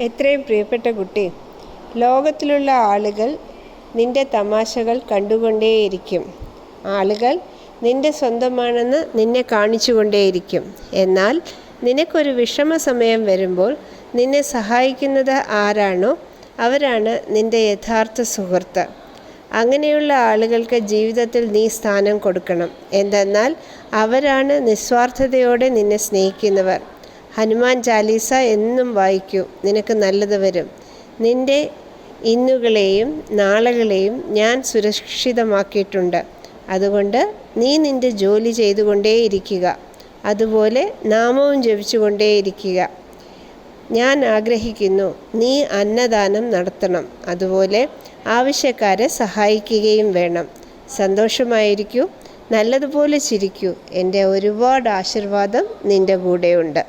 എത്രയും പ്രിയപ്പെട്ട കുട്ടി, ലോകത്തിലുള്ള ആളുകൾ നിന്റെ തമാശകൾ കണ്ടുകൊണ്ടേയിരിക്കും. ആളുകൾ നിന്റെ സ്വന്തമാണെന്ന് നിന്നെ കാണിച്ചുകൊണ്ടേയിരിക്കും. എന്നാൽ നിനക്കൊരു വിഷമ സമയം വരുമ്പോൾ നിന്നെ സഹായിക്കുന്നത് ആരാണോ അവരാണ് നിന്റെ യഥാർത്ഥ സുഹൃത്ത്. അങ്ങനെയുള്ള ആളുകൾക്ക് ജീവിതത്തിൽ നീ സ്ഥാനം കൊടുക്കണം. എന്തെന്നാൽ അവരാണ് നിസ്വാർത്ഥതയോടെ നിന്നെ സ്നേഹിക്കുന്നവർ. ഹനുമാൻ ചാലീസ എന്നും വായിക്കൂ, നിനക്ക് നല്ലത് വരും. നിന്റെ ഇന്നുകളെയും നാളുകളെയും ഞാൻ സുരക്ഷിതമാക്കിയിട്ടുണ്ട്. അതുകൊണ്ട് നീ നിന്റെ ജോലി ചെയ്തുകൊണ്ടേയിരിക്കുക. അതുപോലെ നാമവും ജപിച്ചുകൊണ്ടേയിരിക്കുക. ഞാൻ ആഗ്രഹിക്കുന്നു നീ അന്നദാനം നടത്തണം. അതുപോലെ ആവശ്യക്കാരെ സഹായിക്കുകയും വേണം. സന്തോഷമായിരിക്കൂ, നല്ലതുപോലെ ചിരിക്കൂ. എൻ്റെ ഒരുപാട് ആശീർവാദം നിൻ്റെ കൂടെയുണ്ട്.